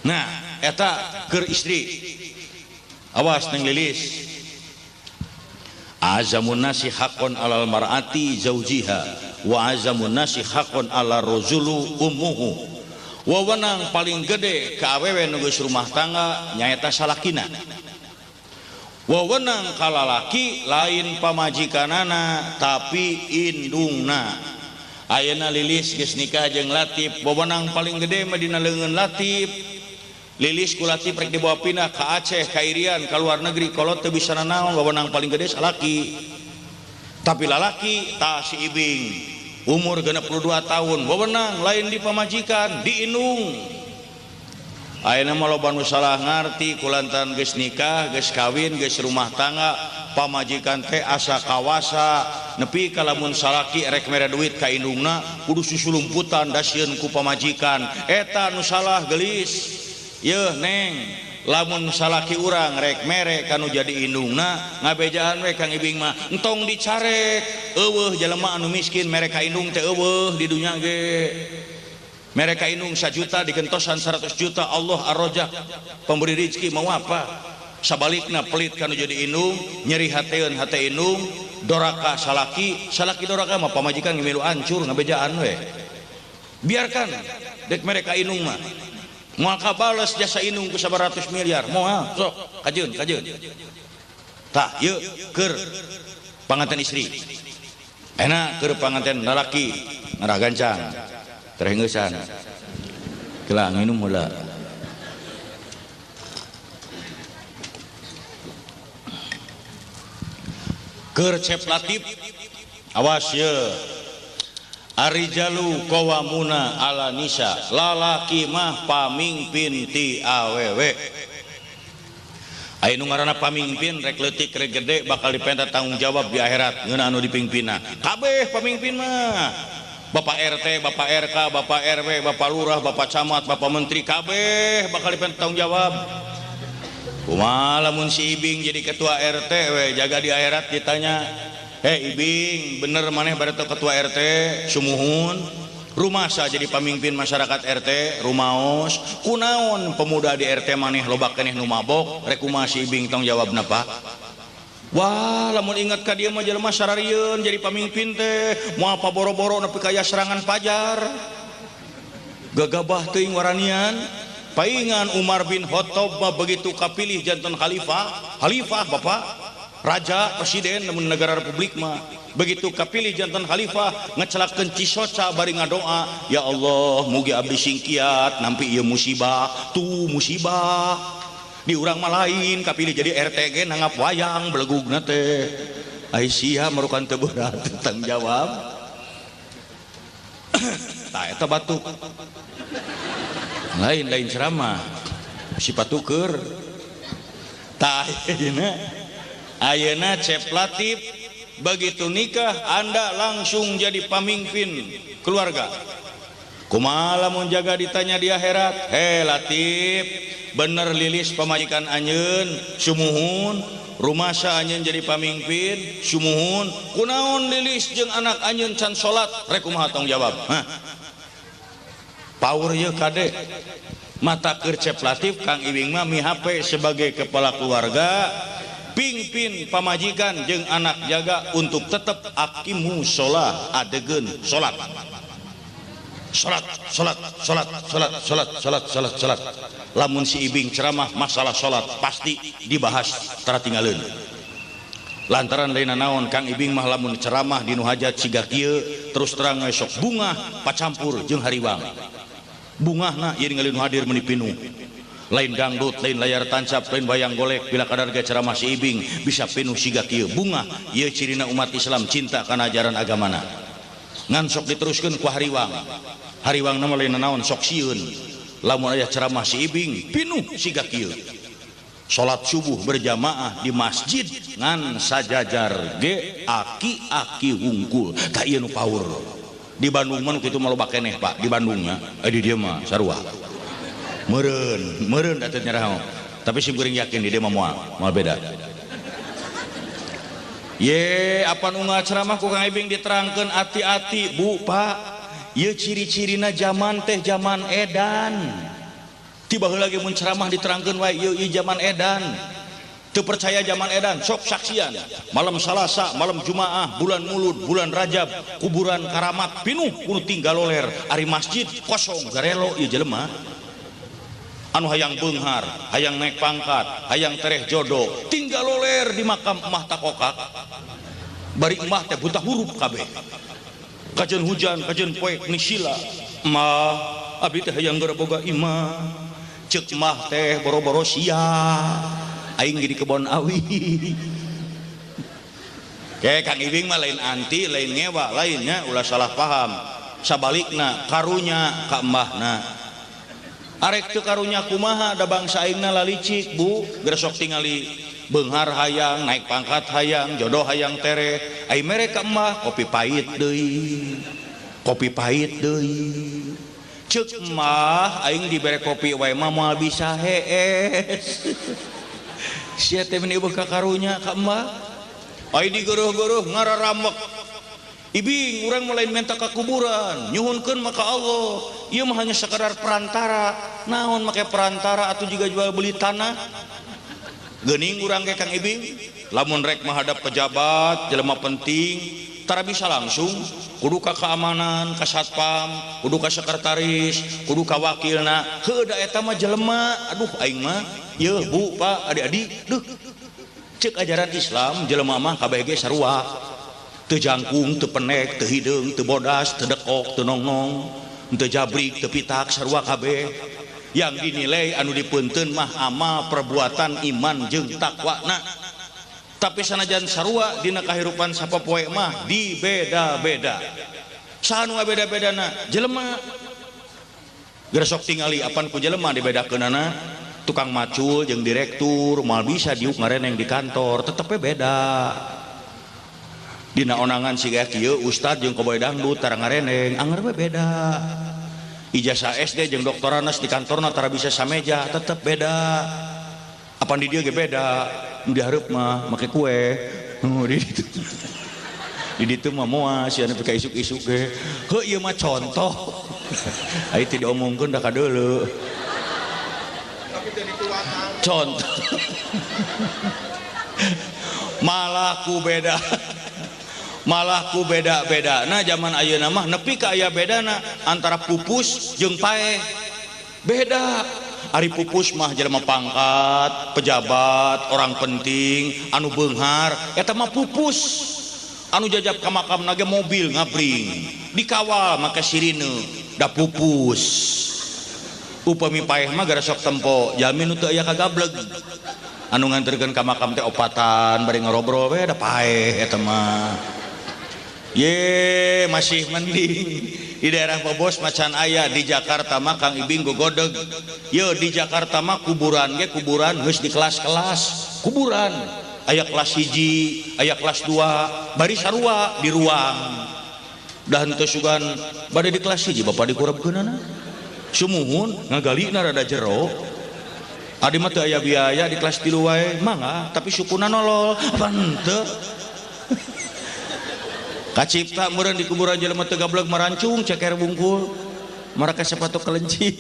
[SPEAKER 1] nah eta keur istri awas neng Lilis azamun nasi haqqun alal mar'ati zaujiha wa azamun nasi haqqun ala rajulu ummuhu wewenang paling gede ka awewe nu geus rumah tangga nyaeta salakina wewenang ka lalaki lain pamajikanana tapi indungna ayeuna Lilis geus nikah jeung Latif wewenang paling gede mah dina leungeun Latif Lilis ku Latif rek dibawa pindah ka Aceh ka Irian ka luar negeri kolot teu bisa naon wewenang paling gede salaki tapi lalaki tah si ibing umur 62 tahun wewenang lain di pamajikan di indung ayeuna mah loba nu salah ngarti kulantaran geus nikah geus kawin geus rumah tangga pamajikan teh asa kawasa nepi ka lamun salaki rek mere duit ka indungna kudu susulumputan dasieun ku pamajikan eta nu salah geulis yeuh neng lamun salaki urang rek mere kanu jadi indungna ngabejaan we Kang Ibing mah entong dicarek eueuh jelema anu miskin mere ka indung teh eueuh di dunya ge mere ka indung 1 juta digentosan 100 juta Allah ar-Razzaq pemberi rezeki mau apa sabalikna pelit kanu jadi indung nyeri hateun hate indung doraka salaki doraka mah pamajikan ngemilu hancur ngabejaan we biarkan dek mereka indung mah moal kabales jasa indung ku 100 miliar moal sok kajeun tah yeuh keur panganten istri enak keur panganten lalaki ngarah gancang terhenggeusan keula nginum heula keur cep latif awas ye arijalu qawamuna ala nisa lalaki mah pamingpin ti awewe aya nu ngaranna pamingpin rek leutik rek gede bakal dipenta tanggung jawab di akhirat ngeuna anu dipingpinna kabeh pamingpin mah Bapak RT, Bapak RK, Bapak RW, Bapak Lurah, Bapak Camat, Bapak Menteri kabeh bakal dipenta tanggung jawab. Kumaha lamun si Ibing jadi ketua RT we jaga di akhirat ditanya, "Hei Ibing, bener maneh bareto ketua RT sumuhun? Rumasa jadi pamimpin masyarakat RT, rumaos. Kunaon pemuda di RT maneh loba keneh nu mabok, rek kumaha si Ibing tong jawabna Pak?" Wah, lamun ingat ka dieu mah jelema sararieun jadi pamimpin teh moal paboro-boro nepi ka serangan pajar. Gagabah teuing waranian. Paingan Umar bin Khattab begitu kapilih jantan khalifah bapak raja presiden namun negara republik mah begitu kapilih jantan khalifah ngecelakeun Cisoca bari ngadoa ya Allah mugi abdi singkiat nampi ieu musibah di urang mah lain kapilih jadi RT ge nangap wayang belegugna teh Aisyah merukan teu berat tanggung jawab tah eta batuk lain ceramah si patuker tah ayeuna cep latif begitu nikah Anda langsung jadi pemimpin keluarga kumaha lamun jaga ditanya di akhirat Latif bener lilis pamajikan anjeun sumuhun rumasa anjeun jadi pemimpin sumuhun kunaon lilis jeung anak anjeun can salat rek kumaha tanggung jawab power ye kade mata kercep latif Kang Ibing mah mihape sebagai kepala keluarga pingpin pamajikan jeung anak jaga untuk tetap akimu sholat adegeun sholat lamun si Ibing ceramah masalah sholat pasti dibahas taratingaleun lantaran lain naon Kang Ibing mah lamun ceramah di nu hajat siga kieu terus terang esok bunga pacampur jeung hariwang bungahna ieu ningali nu hadir meuni pinuh lain dangdut lain layar tancap lain wayang golek bila kadarga ceramah si Ibing bisa pinuh siga kieu bunga ieu cirina umat Islam cinta kana ajaran agamana ngan sok diteruskeun ku hariwang nama lain naon sok sieun lamun aya ceramah si Ibing pinuh siga kieu salat subuh berjamaah di masjid ngan sajajar ge aki-aki hungkul ka ieu nu power di Bandung mah kitu mah loba keneh Pak di Bandungnya di dieu mah sarua meureun dateu nyaraha tapi sim kuring yakin di dieu mah moal beda ye apa nu ngaceramah ku Kang Ibing diterangkeun hati-hati Bu Pak ieu ciri-cirina zaman teh zaman edan tiba heula ge mun ceramah diterangkeun wae ieu zaman edan teu percaya zaman edan sok saksian malam Salasa malam Jumaah bulan Mulud bulan Rajab kuburan Karamat pinuh kudu tinggal loler ari masjid kosong garelo ieu jelema anu hayang beunghar hayang naik pangkat hayang tereh jodoh tinggal loler di makam emah takokak bari emah teh buta huruf kabeh kajeun hujan kajeun poek nisila emah abdi teh hayang geura boga imah ceuk mah teh boro-boro sia aing di kebon awi kayak Kang Ibing mah lain anti lain ngewa lainnya ulah salah paham sabalikna karunya ka embahna arek teu karunya kumaha da bangsa aingna lalicik Bu gresok tingali beunghar hayang naik pangkat hayang jodoh hayang tere ai mere ka embah kopi pahit deui ceuk mah aing dibere kopi wae mah moal bisa hees sia teh meni eueuh ka karunya ka embah ai digeuruh-geuruh ngararamek Ibing urang mulai minta ka kuburan nyuhunkeun maka Allah ieu mah hanya sekadar perantara naon make perantara atuh juga jual beli tanah geuning urang ge Kang Ibing lamun rek menghadap pejabat jelema penting tara bisa langsung kudu ka keamanan ka satpam kudu ka sekretaris kudu ka wakilna heuh da eta mah jelema aduh aing mah yeuh Bu Pak adik-adik duh ceuk ajaran Islam jelema mah kabeh ge sarua teu jangkung teu penek teu hideung teu bodas teu dekok teu nongnong teu jabrik teu pitak sarua kabeh yang dinilai anu dipunten mah amal perbuatan iman jeung takwana tapi sanajan sarua dina kahirupan sapopoe mah dibeda-beda sanu beda-bedana jelema geus sok tingali apan ku jelema dibedakeunana tukang macul jeung direktur moal bisa diuk ngareneng di kantor tetep beda dina onangan siga kieu ustad jeung koboy dangdut tara ngareneng anger we beda ijazah SD jeung doktoranas di kantorna tara bisa sameja tetep beda apan di dieu ge beda di hareup mah make kue di ditu mah moal si anu pika isuk-isuk ge heuh ieu mah contoh ai teu diomongkeun da kadeuleu tapi teu dituakan contoh malah ku beda nah zaman ayeuna mah nepi ka aya bedana antara pupus jeung paeh beda ari pupus mah jelema pangkat pejabat orang penting anu beunghar eta mah pupus anu jajab ka makamna ge mobil ngabring dikawal make sirine da pupus upami paeh mah gara sok tempo jamin teu aya kagableg anu nganterkeun ka makam teh opatan bari ngarobrol we da paeh eta mah ye masih mending di daerah Bobos macan aya di Jakarta mah Kang Ibing gogodeg ye di Jakarta mah kuburan ge kuburan geus di kelas-kelas kuburan aya kelas 1 aya kelas 2 bari sarua di ruang dah henteu sugan bade di kelas 1 Bapak dikurebkeunana sumuhun ngagalina rada jero adi mah teu aya biaya di kelas 3 wae mangga tapi sukuna nolol apa henteu kacipta meureun di kuburan jelema teu gablek marancung ceker bungkul maraka sepatu kelenci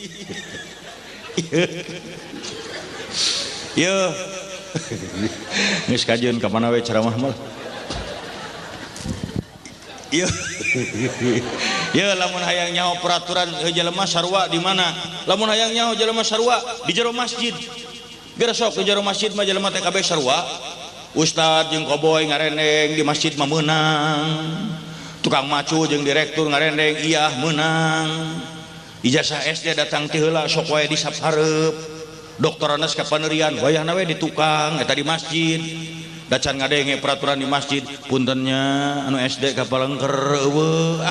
[SPEAKER 1] yeuh geus kajeun ka mana we ceramah mah yeuh yeuh lamun hayang nyaho peraturan jelema sarua di mana lamun hayang nyaho jelema sarua di jero masjid geus sok di jero masjid mah jelema teh kabeh sarua ustad jeung koboy ngareneng di masjid mah meunang tukang macu jeung direktur ngareneng iya meunang ijazah SD datang ti heula sok wae disap hareup doktoranas ka panerian wayahna we di tukang eta di masjid da can ngadenge peraturan di masjid puntennya anu SD ka Palengker eueuh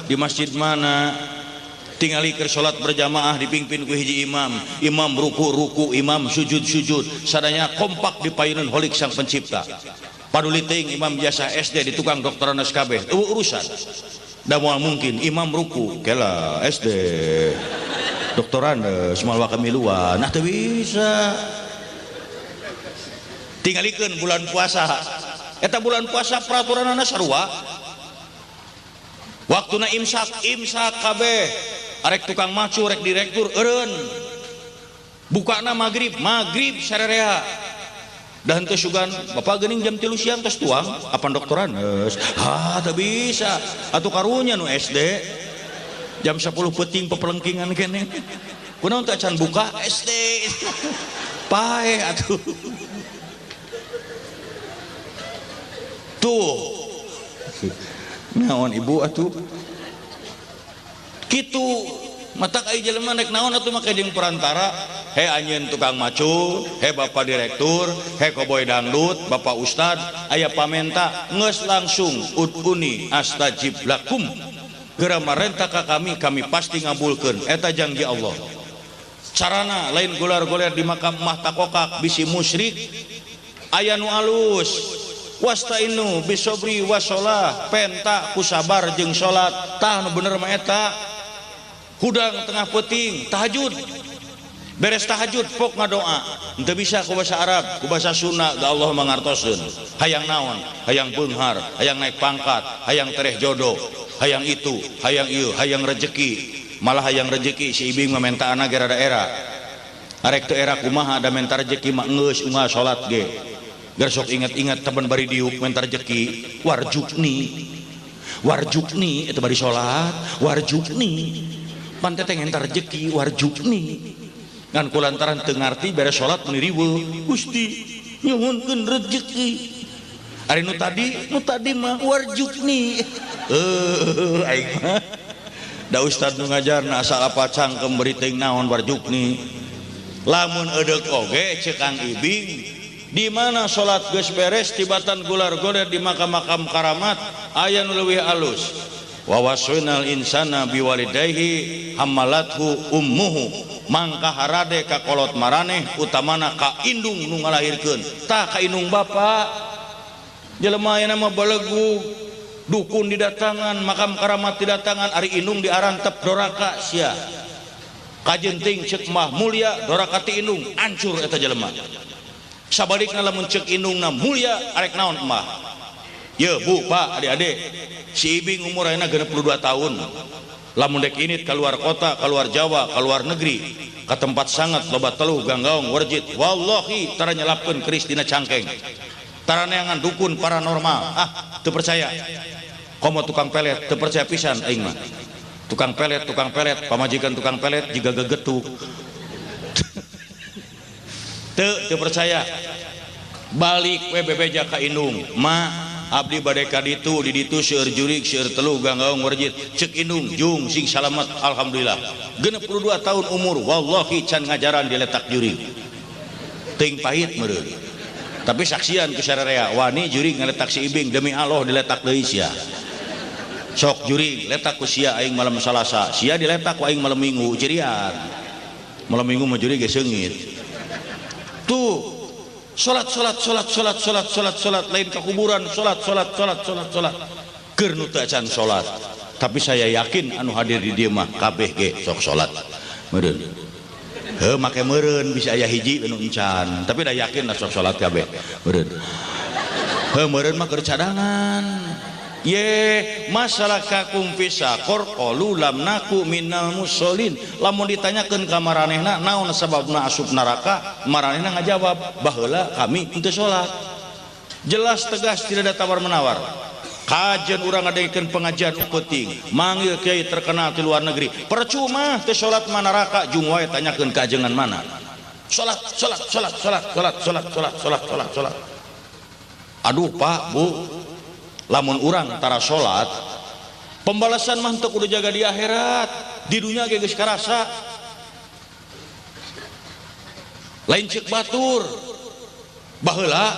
[SPEAKER 1] di masjid mana tingali keur salat berjamaah dipimpin ku hiji imam ruku imam sujud sadaya kompak dipayuneun holik sang pencipta paduli teuing imam biasa SD di tukang doktoranas kabeh urusan da moal mungkin imam ruku kela SD doktoranas moal wakamiluan nah teu bisa tingalikeun bulan puasa eta bulan puasa peraturanna sarua waktuna imsak kabeh arek tukang macu rek direktur eureun bukana maghrib sarerea dah henteu sugan Bapak geuning jam 3 siang tos tuang apan doktoranes teu bisa atuh karunya nu SD jam 10 peuting pepelengkingan keneh kunaon teh can buka SD paeh atuh tuh naon ibu atuh kitu matak ai jelema nek naon atuh make jeung perantara he anjeun tukang macu he bapak direktur he koboy dangdut bapak ustad aya pamenta geus langsung uduni astajib lakum geura marenta ka kami pasti ngabulkeun eta janji Allah carana lain golar-goler di makam mah takokak bisi musyrik aya nu alus wastainu bisobri wasolah penta ku sabar jeung salat tah nu bener mah eta hudang tengah peuting tahajud beres tahajud pok ngadoa henteu bisa ku basa Arab ku basa Sunda da Allah mangartoseun hayang naon hayang beunghar hayang naik pangkat hayang tereh jodoh hayang itu hayang ieu hayang rezeki malah hayang rezeki si ibing mah mentaana ge rada era arek teu era kumaha da mentar rezeki mah geus unggal salat ge gersok ingat-ingat temen bari diuk mentar rezeki warjukni itu bari salat warjukni pan teh entar rezeki warjukni ngan kulantaran teu ngarti beres salat meni riweuh Gusti nyuhunkeun rezeki ari nu tadi mah warjukni aing mah da ustad nu ngajarna asal apa cangkem beri teuing naon warjukni lamun eudeuh oge ceuk Kang Ibing di mana salat geus beres tibatan gular-gular di makam-makam karamat aya nu leuwih alus wa wasainal insana biwalidayhi hamalathu ummuhu mangka harade ka kolot maraneh utamana ka indung nu ngalahirkeun tah ka indung bapa jelema aya mah balegu dukun didatangan makam karamat didatangan ari indung diarantep doraka sia kajenting ceuk mah mulia doraka ti indung hancur eta jelema sabalikna lamun ceuk indungna mulia arek naon emah ye bu pak adik-adik si Ibing umur ayeuna 62 tahun lamun dek init keluar kota keluar Jawa keluar negeri ke tempat sangat loba teluh ganggaung warjit wallahi tara nyelapkeun keris dina cangkeng tara neangan dukun paranormal teu percaya komo tukang pelet teu percaya pisan aing mah tukang pelet pamajikan tukang pelet jiga gegetuk teu percaya balik we bebeja ka indung ma abdi bade ka ditu di ditu seueur jurig seueur telu ganggaung warjit ceuk indung jung sing salamet alhamdulillah 62 tahun umur wallahi can ngajaran diletak jurig teuing pahit meureun tapi saksian ku sararea wani jurig ngaletak si Ibing demi Allah diletak deui sia sok jurig letak ku sia aing malam Salasa sia diletak ku aing malam Minggu cirian malam Minggu mah jurig ge seungit tuh salat lain ke kuburan salat keur nu teu acan salat tapi saya yakin anu hadir di dieu mah kabeh ge sok salat meureun heuh make meureun bisa aya hiji anu encan tapi da yakin sok salat kabeh meureun heuh meureun mah keur cadangan ye masalakakum fisaqor qalu lam naku minal musallin lamun ditanyakeun ka maranehna naon sababna asup neraka maranehna ngajawab baheula kami teu salat jelas tegas tidak ada tawar menawar kajen urang ngadegekeun pengajian penting manggil kiai terkenal di luar negeri percuma teu salat mah neraka jung wae tanyakeun ka ajengan mana salat aduh Pak Bu lamun urang tara salat pembalasan mah teu kudu jaga di akhirat di dunia ge geus karasa lain ceuk batur baheula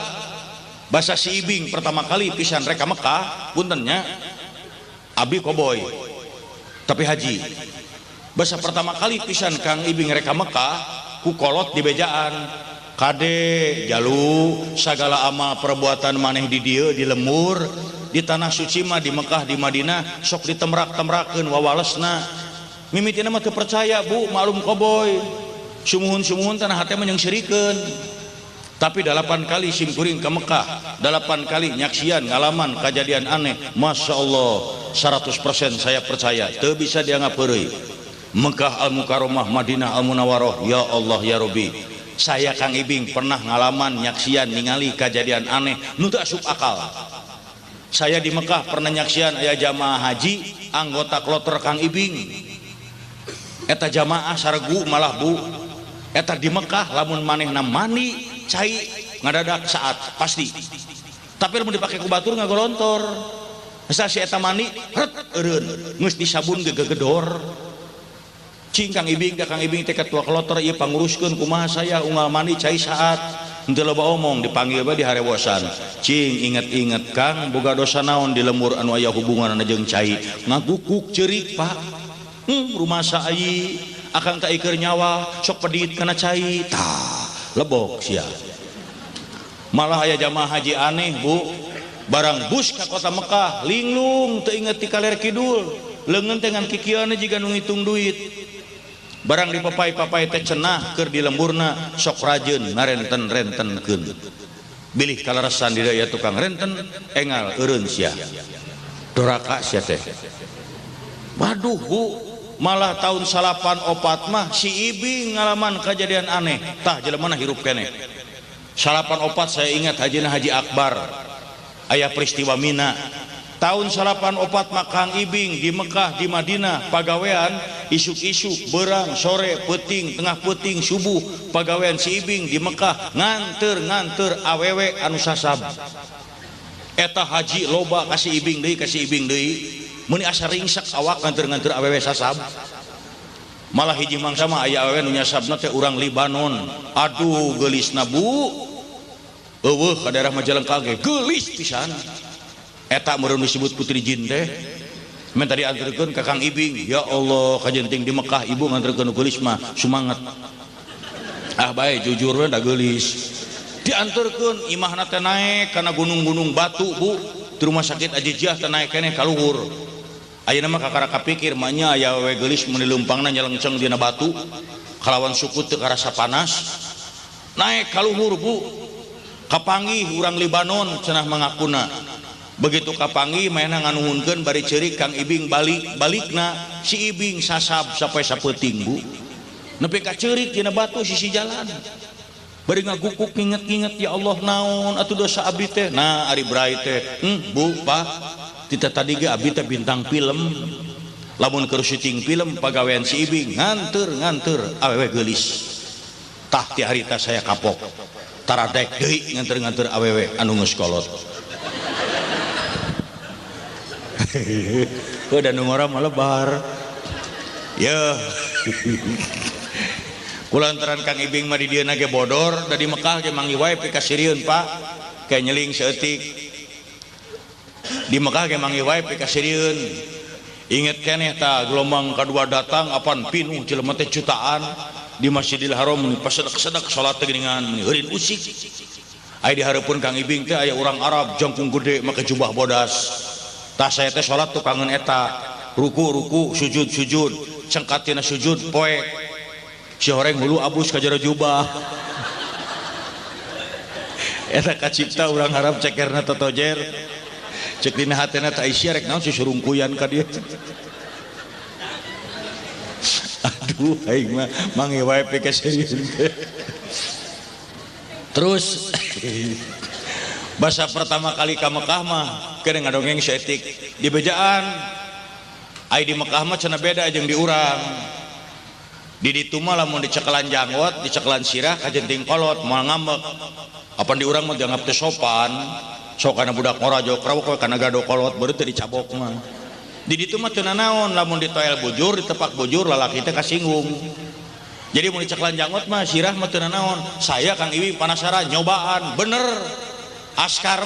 [SPEAKER 1] basa si Ibing pertama kali pisan rek ka Mekah puntennya abi koboy tapi haji basa pertama kali pisan Kang Ibing rek ka Mekah ku kolot di bejaan kade jalu sagala amal perbuatan maneh di dieu di lemur di tanah suci mah di Mekah di Madinah sok ditemrak-temrakeun wawalesna mimitina mah teu percaya Bu maklum koboy sumuhun tanah hate mah nyengsirikeun tapi 8 kali simkuring ke Mekah 8 kali nyaksian ngalaman kejadian aneh Masya Allah 100% saya percaya teu bisa dianggap heureuy Mekah Al-Mukarramah Madinah Al-Munawwarah ya Allah ya Rabbi saya Kang Ibing pernah ngalaman nyaksian ningali kejadian aneh nu teu asup akal saya di Mekah pernah nyaksian aya jamaah haji anggota kloter Kang Ibing eta jamaah sargu malah Bu eta di Mekah lamun manehna mandi cai ngadadak saat pasti tapi lamun dipake ku batur ngagolontor asa si eta mandi ret eureun geus disabun gegedor cing Kang Ibing ka Kang Ibing teh ketua kloter ieu panguruskeun kumaha saya unggal mandi cai saat henteu loba omong dipanggil bae di harewosan cing inget-inget Kang boga dosa naon di lemur anu aya hubunganna jeung cai ngagukuk ceurik Pak rumah saai akang teh keur nyawa sok pedit kana cai tah lebok sia malah aya jamaah haji aneh Bu barang bus ka kota Mekah linglung teu inget ti kaler kidul leungeun teh ngan kikieuna jiga nu ngitung duit barang di papai teh cenah keur di lemburna sok rajeun ngarenten-rentenkeun bilih kaleresan di daya tukang renten engal eureun sia doraka sia teh waduh Bu malah tahun 84 mah si Ibing ngalaman kejadian aneh tah jelema hirup keneh 84 saya ingat hajina Haji Akbar aya peristiwa Mina tahun 84 mah Kang Ibing di Mekah di Madinah pagawean isuk-isuk berang sore peuting tengah peuting subuh pagawean si Ibing di Mekah nganter awewe anu sasab eta haji loba kasih Ibing deui meni asa ringsak awak nganter awewe sasab malah hiji mangsa mah aya awewe nu nyasabna teh urang Libanon aduh geulisna bu eueuh ka daerah Majalengka ge geulis pisan eta meureun disebut putri jin teh men tadi anterkeun ka Kang Ibing ya Allah kajenting di Mekah ibu nganterkeun geulis mah sumanget ah bae jujur we da geulis dianterkeun imahna teh naek kana gunung-gunung batu bu di rumah sakit Ajijiah teh naek keneh ka luhur ayeuna mah kakara kapikir mah nya aya we geulis mun leumpangna nyelengceng dina batu kalawan suku teu karasa panas naek ka luhur bu kapanggih urang Libanon cenah mangakuna begitu kapanggih mainna nganuhunkeun bari ceurik Kang Ibing balikna si Ibing sasab sampai sapeuting bu nepi ka ceurik dina batu sisi jalan bari ngagukuk nginget-nginget ya Allah naon atuh dosa abdi teh nah ari brai teh bu pak kita tadi ge abdi teh bintang film lamun keur syuting film pagawean si Ibing nganter awewe geulis tah ti harita saya kapok taradek deui nganter awewe anu geus kolot udah nungora malebar ya kulantaran Kang Ibing mah di dieu na ge bodor da di Mekah ge mangi wae pikasirieun pak kayak nyeling seeutik di Mekah ge mangi wae pikasirieun inget keneh ta gelombang kadua datang apan pinuh jelema teh jutaan di Masjidil Haram meni pasedak-sedak salat teh geuningan meni heureun usik aya di hareupeun Kang Ibing teh aya urang Arab jangkung gede make jubah bodas tah saya teh salat tukangeun eta ruku sujud cengkatina sujud poek si horeng hulu abus ka jero jubah eta kacipta urang Arab cekerna totojer cek dina hatena teh Aisyah rek naon susurungkuyan ka dieu aduh aing mah mangi wae pikasirieun terus basa pertama kali ka Mekah mah keur ngadongeng saeutik di bejaan ai di Mekah mah cenah beda jeung di urang di ditu mah lamun dicekelan janggot dicekelan sirah kajenting kolot moal ngambek apa di urang mah dianggap teu sopan sok kana budak ngorajo krawok kana gado kolot baru teu dicabok mah di ditu mah teu nanaon lamun ditoel bujur ditepak bujur lalaki teh kasinggung jadi mun dicekelan janggot mah sirah mah teu nanaon saya Kang Ibing penasaran nyobaan bener askar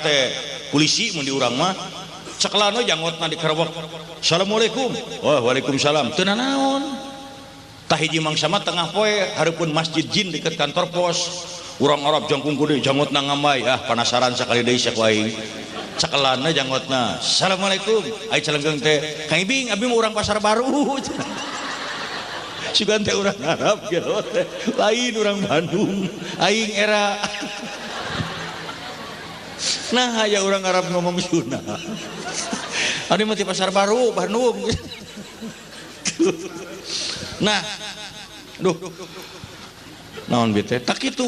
[SPEAKER 1] teh polisi mun di urang mah cekelan we janggotna dikerebek assalamualaikum waalaikumsalam teu nanaon tah hiji mangsa mah tengah poe hareupeun masjid jin deket kantor pos urang Arab jangkung gede janggotna ngambay penasaran sakali deui sak wae cekelanna janggotna assalamualaikum ai celenggeng teh Kang Ibing abdi mah urang Pasar Baru sugan teh urang Arab gitu lain urang Bandung aing era nah aya urang Arab ngomong Sunda ari mah ti Pasar Baru Bandung nah duh naon bi teh tak kitu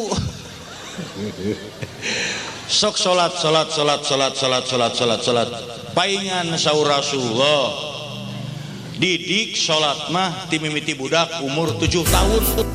[SPEAKER 1] sok salat paingan saur Rasulullah didik salat mah ti mimiti budak umur 7 tahun